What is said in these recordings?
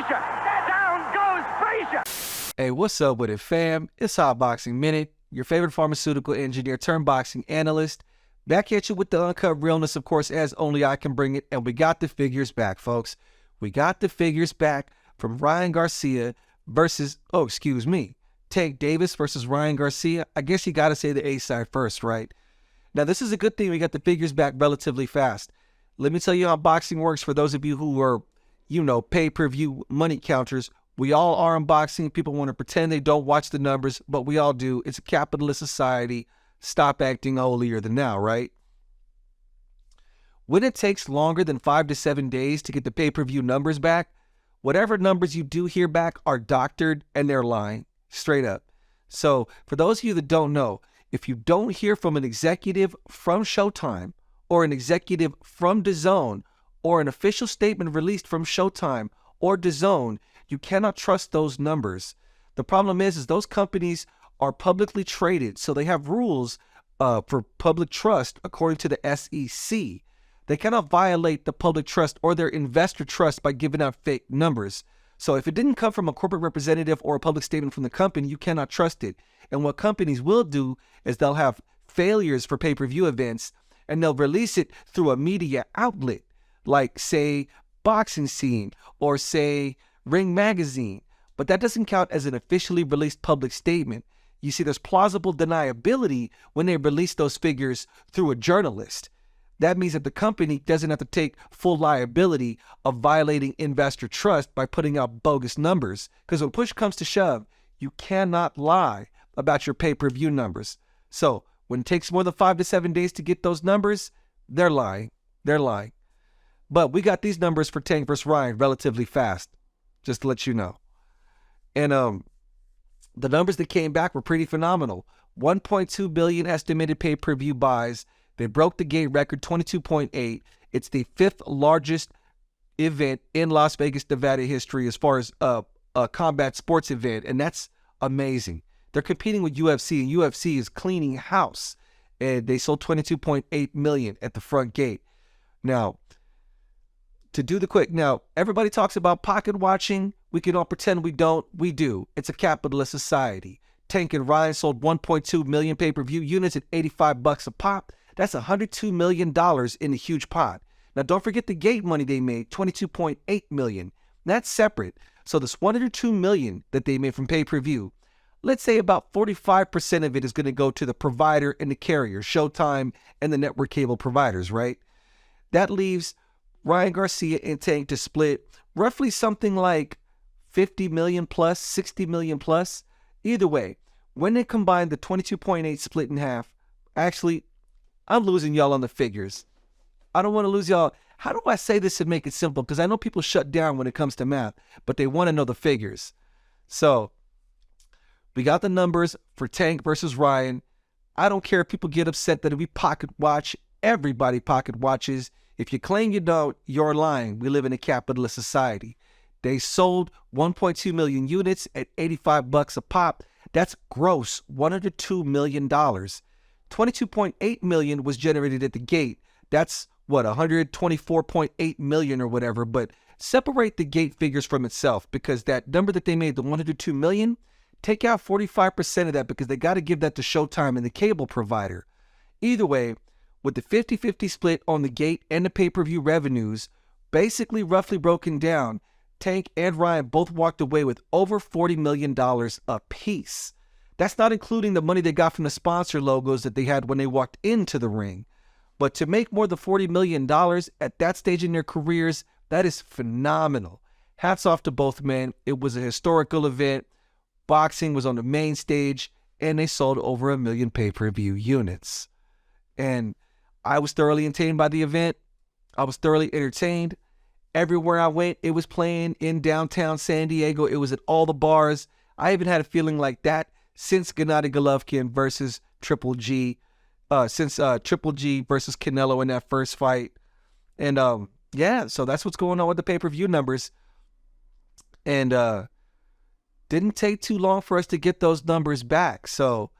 Frazier! Down goes Frazier! Hey, what's up with it, fam? It's Hot Boxing Minute, your favorite pharmaceutical engineer turned boxing analyst. Back at you with the uncut realness, of course, as only I can bring it. And we got the figures back, folks. We got the figures back from Ryan Garcia versus, Tank Davis versus Ryan Garcia. I guess you got to say the A side first, right? Now, this is a good thing. We got the figures back relatively fast. Let me tell you how boxing works for those of you who are, pay-per-view money counters. We all are in boxing. People want to pretend they don't watch the numbers, but we all do. It's a capitalist society. Stop acting holier than thou, right? When it takes longer than 5 to 7 days to get the pay-per-view numbers back, whatever numbers you do hear back are doctored and they're lying, straight up. So for those of you that don't know, if you don't hear from an executive from Showtime or an executive from DAZN or an official statement released from Showtime or DAZN, you cannot trust those numbers. The problem is those companies are publicly traded, so they have rules for public trust according to the SEC. They cannot violate the public trust or their investor trust by giving out fake numbers. So if it didn't come from a corporate representative or a public statement from the company, you cannot trust it. And what companies will do is they'll have failures for pay-per-view events, and they'll release it through a media outlet, like, say, Boxing Scene or, say, Ring Magazine. But that doesn't count as an officially released public statement. You see, there's plausible deniability when they release those figures through a journalist. That means that the company doesn't have to take full liability of violating investor trust by putting out bogus numbers. Because when push comes to shove, you cannot lie about your pay-per-view numbers. So when it takes more than 5 to 7 days to get those numbers, they're lying. They're lying. But we got these numbers for Tank versus Ryan relatively fast, just to let you know. And the numbers that came back were pretty phenomenal. 1.2 billion estimated pay-per-view buys. They broke the gate record, 22.8. It's the 5th largest event in Las Vegas, Nevada history as far as a combat sports event, and that's amazing. They're competing with UFC, and UFC is cleaning house, and they sold 22.8 million at the front gate. Now, to do the quick, everybody talks about pocket watching. We can all pretend we don't. We do. It's a capitalist society. Tank and Ryan sold 1.2 million pay-per-view units at $85 a pop. That's $102 million in a huge pot. Now, don't forget the gate money they made, $22.8 million. That's separate. So this $102 million that they made from pay-per-view, let's say about 45% of it is going to go to the provider and the carrier, Showtime and the network cable providers, right? That leaves Ryan Garcia and Tank to split roughly something like 50 million plus, 60 million plus. Either way, when they combine the 22.8 split in half, actually, I'm losing y'all on the figures. I don't want to lose y'all. How do I say this and make it simple? Because I know people shut down when it comes to math, but they want to know the figures. So we got the numbers for Tank versus Ryan. I don't care if people get upset that we pocket watch. Everybody pocket watches. If you claim you don't, you're lying. We live in a capitalist society. They sold 1.2 million units at $85 a pop. That's gross, $102 million. 22.8 million was generated at the gate. That's what, 124.8 million or whatever. But separate the gate figures from itself, because that number that they made, the 102 million, take out 45% of that, because they got to give that to Showtime and the cable provider. Either way, with the 50-50 split on the gate and the pay-per-view revenues, basically roughly broken down, Tank and Ryan both walked away with over $40 million a piece. That's not including the money they got from the sponsor logos that they had when they walked into the ring. But to make more than $40 million at that stage in their careers, that is phenomenal. Hats off to both men. It was a historical event. Boxing was on the main stage, and they sold over 1 million pay-per-view units. And I was thoroughly entertained by the event. I was thoroughly entertained. Everywhere I went, it was playing in downtown San Diego. It was at all the bars. I haven't had a feeling like that since Gennady Golovkin versus Triple G, since Triple G versus Canelo in that first fight. And yeah, so that's what's going on with the pay-per-view numbers. And didn't take too long for us to get those numbers back. So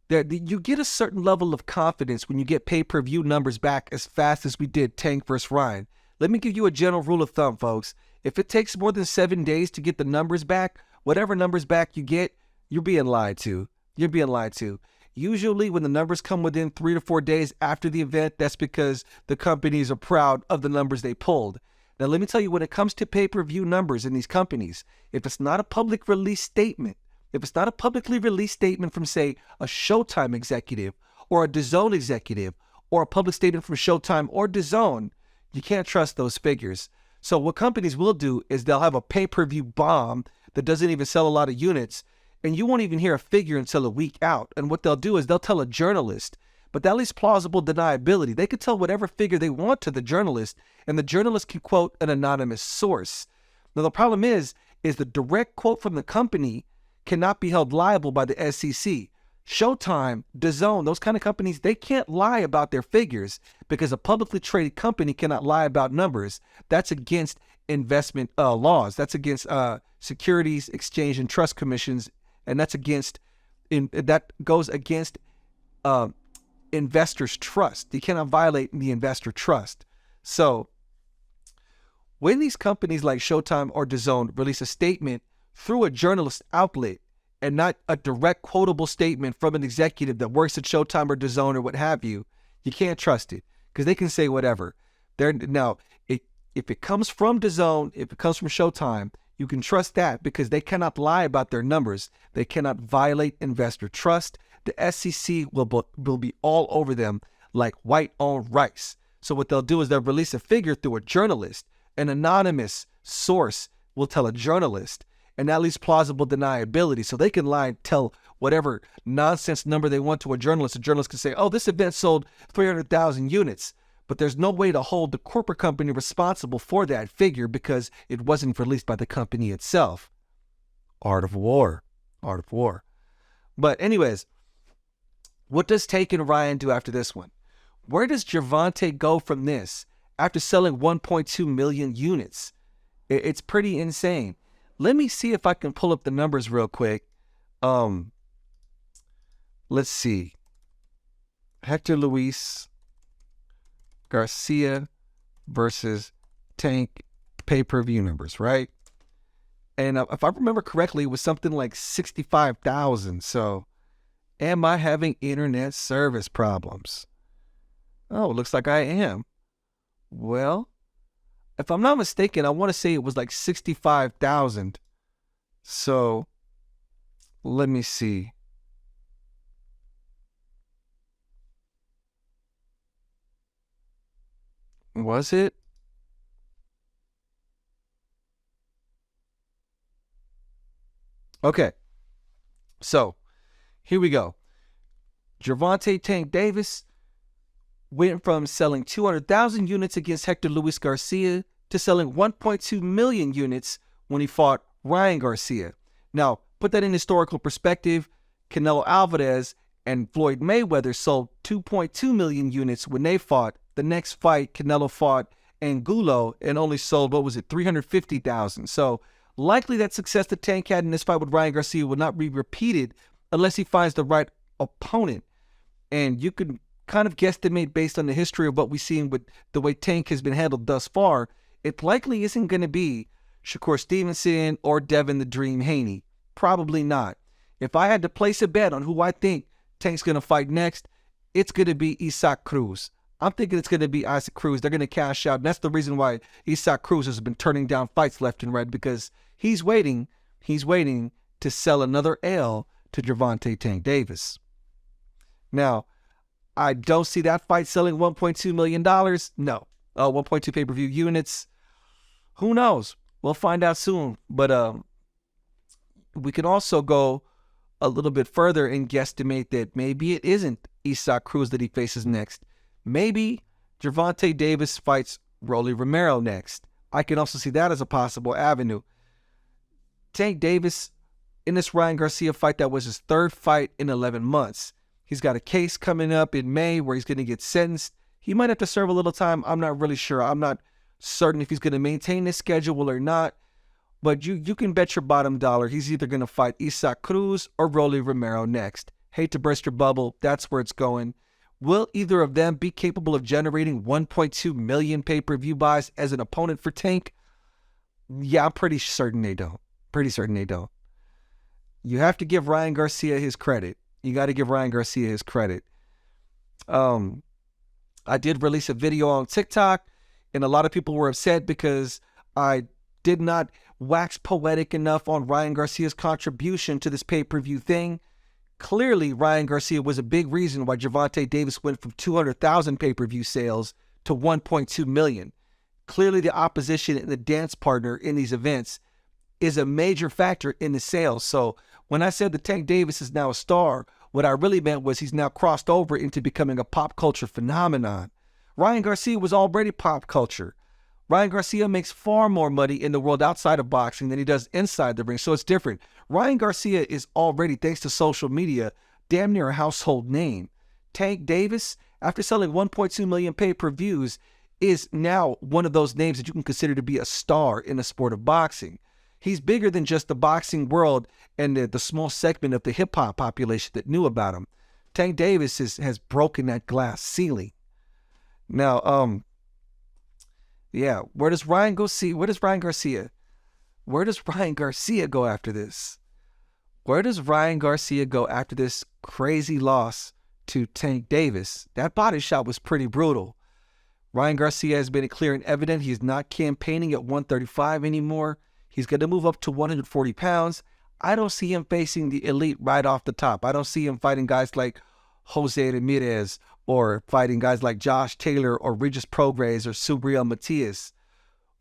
you get a certain level of confidence when you get pay-per-view numbers back as fast as we did Tank versus Ryan. Let me give you a general rule of thumb, folks. If it takes more than 7 days to get the numbers back, whatever numbers back you get, you're being lied to. You're being lied to. Usually when the numbers come within 3 to 4 days after the event, that's because the companies are proud of the numbers they pulled. Now, let me tell you, when it comes to pay-per-view numbers in these companies, if it's not a public release statement, if it's not a publicly released statement from, say, a Showtime executive or a DAZN executive or a public statement from Showtime or DAZN, you can't trust those figures. So what companies will do is they'll have a pay-per-view bomb that doesn't even sell a lot of units, and you won't even hear a figure until a week out. And what they'll do is they'll tell a journalist, but that leaves plausible deniability. They could tell whatever figure they want to the journalist, and the journalist can quote an anonymous source. Now, the problem is the direct quote from the company cannot be held liable by the SEC. Showtime, DAZN, those kind of companies, they can't lie about their figures because a publicly traded company cannot lie about numbers. That's against investment laws. That's against Securities, Exchange, and Trust Commissions, and that goes against investors' trust. You cannot violate the investor trust. So when these companies like Showtime or DAZN release a statement through a journalist outlet and not a direct quotable statement from an executive that works at Showtime or DAZN or what have you, you can't trust it because they can say whatever. Now, if it comes from DAZN, if it comes from Showtime, you can trust that because they cannot lie about their numbers. They cannot violate investor trust. The SEC will be all over them like white on rice. So what they'll do is they'll release a figure through a journalist. An anonymous source will tell a journalist, and that leaves plausible deniability. So they can lie and tell whatever nonsense number they want to a journalist. A journalist can say, oh, this event sold 300,000 units. But there's no way to hold the corporate company responsible for that figure because it wasn't released by the company itself. Art of war. Art of war. But anyways, what does Tank and Ryan do after this one? Where does Gervonta go from this after selling 1.2 million units? It's pretty insane. Let me see if I can pull up the numbers real quick. Let's see. Hector Luis Garcia versus Tank pay-per-view numbers, right? And if I remember correctly, it was something like 65,000. So am I having internet service problems? Oh, looks like I am. Well, if I'm not mistaken, I want to say it was like 65,000. So let me see. Was it? Okay. So here we go. Gervonta Tank Davis went from selling 200,000 units against Hector Luis Garcia to selling 1.2 million units when he fought Ryan Garcia. Now, put that in historical perspective. Canelo Alvarez and Floyd Mayweather sold 2.2 million units when they fought. The next fight, Canelo fought Angulo and only sold, 350,000. So likely that success that Tank had in this fight with Ryan Garcia will not be repeated unless he finds the right opponent. And you can kind of guesstimate based on the history of what we've seen with the way Tank has been handled thus far. It likely isn't going to be Shakur Stevenson or Devin the Dream Haney. Probably not. If I had to place a bet on who I think Tank's going to fight next, it's going to be Isaac Cruz. I'm thinking it's going to be Isaac Cruz. They're going to cash out. And that's the reason why Isaac Cruz has been turning down fights left and right, because he's waiting to sell another L to Gervonta Tank Davis. Now, I don't see that fight selling $1.2 million. No. 1.2 pay-per-view units. Who knows? We'll find out soon. But we can also go a little bit further and guesstimate that maybe it isn't Isaac Cruz that he faces next. Maybe Gervonta Davis fights Rolly Romero next. I can also see that as a possible avenue. Tank Davis, in this Ryan Garcia fight, that was his third fight in 11 months. He's got a case coming up in May where he's going to get sentenced. He might have to serve a little time. I'm not really sure. I'm not certain if he's going to maintain his schedule or not. But you can bet your bottom dollar he's either going to fight Isaac Cruz or Rolly Romero next. Hate to burst your bubble. That's where it's going. Will either of them be capable of generating 1.2 million pay-per-view buys as an opponent for Tank? Yeah, I'm pretty certain they don't. Pretty certain they don't. You have to give Ryan Garcia his credit. You got to give Ryan Garcia his credit. I did release a video on TikTok, and a lot of people were upset because I did not wax poetic enough on Ryan Garcia's contribution to this pay-per-view thing. Clearly, Ryan Garcia was a big reason why Gervonta Davis went from 200,000 pay-per-view sales to 1.2 million. Clearly, the opposition and the dance partner in these events is a major factor in the sales. So when I said that Tank Davis is now a star, what I really meant was he's now crossed over into becoming a pop culture phenomenon. Ryan Garcia was already pop culture. Ryan Garcia makes far more money in the world outside of boxing than he does inside the ring, so it's different. Ryan Garcia is already, thanks to social media, damn near a household name. Tank Davis, after selling 1.2 million pay-per-views, is now one of those names that you can consider to be a star in the sport of boxing. He's bigger than just the boxing world and the small segment of the hip-hop population that knew about him. Tank Davis has broken that glass ceiling. Now, yeah, where does Ryan Garcia go after this? Where does Ryan Garcia go after this crazy loss to Tank Davis? That body shot was pretty brutal. Ryan Garcia has been clear and evident he's not campaigning at 135 anymore. He's going to move up to 140 pounds. I don't see him facing the elite right off the top. I don't see him fighting guys like Jose Ramirez or fighting guys like Josh Taylor or Regis Prograis or Subriel Matias.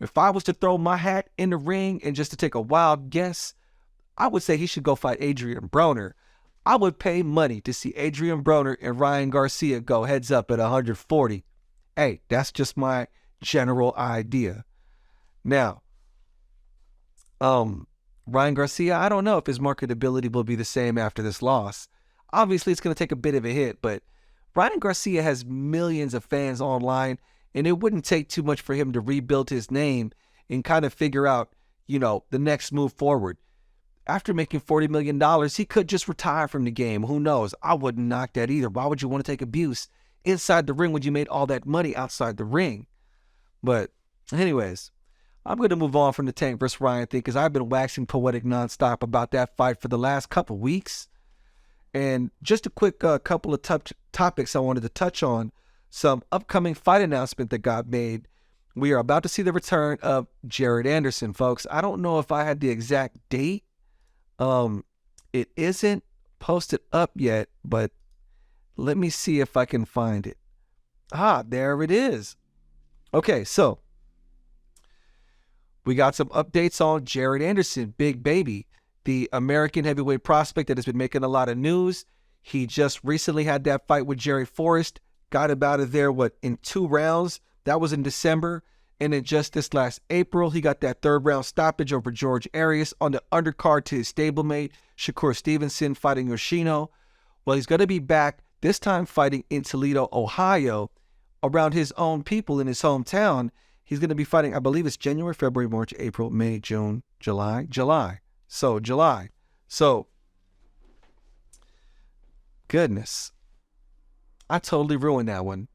If I was to throw my hat in the ring and just to take a wild guess, I would say he should go fight Adrian Broner. I would pay money to see Adrian Broner and Ryan Garcia go heads up at 140. Hey, that's just my general idea. Now, Ryan Garcia, I don't know if his marketability will be the same after this loss. Obviously, it's going to take a bit of a hit, but Ryan Garcia has millions of fans online, and it wouldn't take too much for him to rebuild his name and kind of figure out, the next move forward. After making $40 million, he could just retire from the game. Who knows? I wouldn't knock that either. Why would you want to take abuse inside the ring when you made all that money outside the ring? But anyways, I'm going to move on from the Tank versus Ryan thing because I've been waxing poetic nonstop about that fight for the last couple weeks. And just a quick couple of topics I wanted to touch on. Some upcoming fight announcement that got made. We are about to see the return of Jared Anderson, folks. I don't know if I had the exact date. It isn't posted up yet, but let me see if I can find it. There it is. Okay, so we got some updates on Jared Anderson, Big Baby, the American heavyweight prospect that has been making a lot of news. He just recently had that fight with Jerry Forrest, got him out of there, in 2 rounds? That was in December. And then just this last April, he got that 3rd round stoppage over George Arias on the undercard to his stablemate, Shakur Stevenson, fighting Yoshino. Well, he's going to be back, this time fighting in Toledo, Ohio, around his own people in his hometown. He's going to be fighting, I believe it's January, February, March, April, May, June, July. So, July. So, goodness. I totally ruined that one.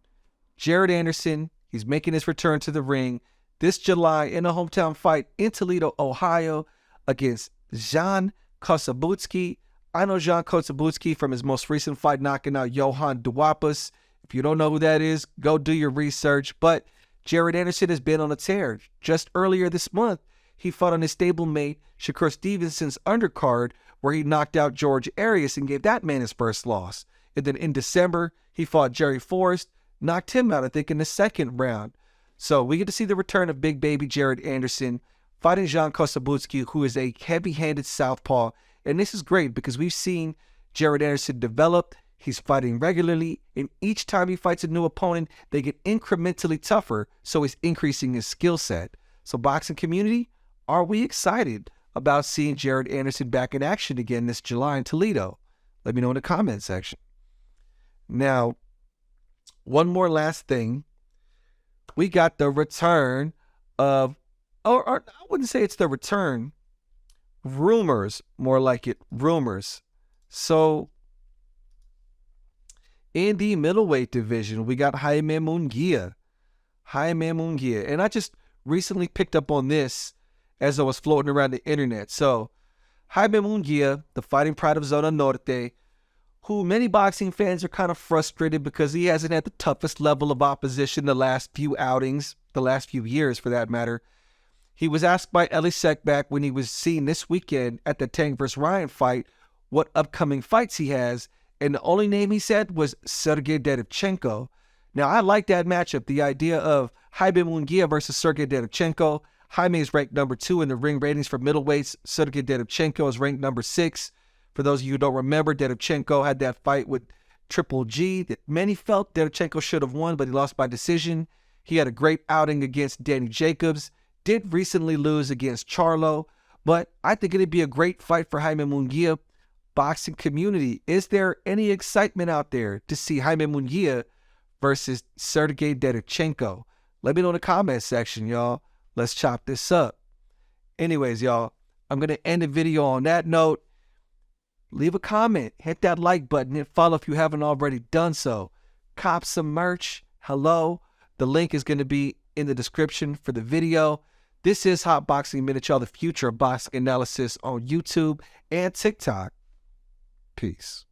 Jared Anderson, he's making his return to the ring this July in a hometown fight in Toledo, Ohio against Jan Kosabutsky. I know Jan Kosabutsky from his most recent fight knocking out Johan Duapas. If you don't know who that is, go do your research. But Jared Anderson has been on a tear. Just earlier this month, he fought on his stablemate Shakur Stevenson's undercard where he knocked out George Arias and gave that man his first loss. And then in December, he fought Jerry Forrest, knocked him out, I think, in the 2nd round. So we get to see the return of Big Baby Jared Anderson fighting Jan Kosabutsky, who is a heavy-handed southpaw. And this is great because we've seen Jared Anderson develop. He's fighting regularly, and each time he fights a new opponent, they get incrementally tougher, so he's increasing his skill set. So boxing community, are we excited about seeing Jared Anderson back in action again this July in Toledo? Let me know in the comment section. Now, one more last thing. We got the return of, or I wouldn't say it's the return, rumors, more like it, rumors. So, In the middleweight division, we got Jaime Munguia. And I just recently picked up on this as I was floating around the internet. So, Jaime Munguia, the fighting pride of Zona Norte, who many boxing fans are kind of frustrated because he hasn't had the toughest level of opposition the last few outings, the last few years for that matter. He was asked by Ellie Sekbak when he was seen this weekend at the Tank vs. Ryan fight what upcoming fights he has, and the only name he said was Sergey Derevchenko. Now, I like that matchup, the idea of Jaime Munguia versus Sergey Derevchenko. Jaime is ranked number 2 in the ring ratings for middleweights. Sergey Derevchenko is ranked number 6. For those of you who don't remember, Derevchenko had that fight with Triple G that many felt Derevchenko should have won, but he lost by decision. He had a great outing against Danny Jacobs, did recently lose against Charlo, but I think it'd be a great fight for Jaime Munguia. Boxing community, is there any excitement out there to see Jaime Munguia versus Sergey Derevchenko? Let me know in the comment section, y'all. Let's chop this up. Anyways, y'all, I'm going to end the video on that note. Leave a comment, hit that like button, and follow if you haven't already done so. Cop some merch. Hello. The link is going to be in the description for the video. This is Hot Boxing Minute, y'all, the future of boxing analysis on YouTube and TikTok. Peace.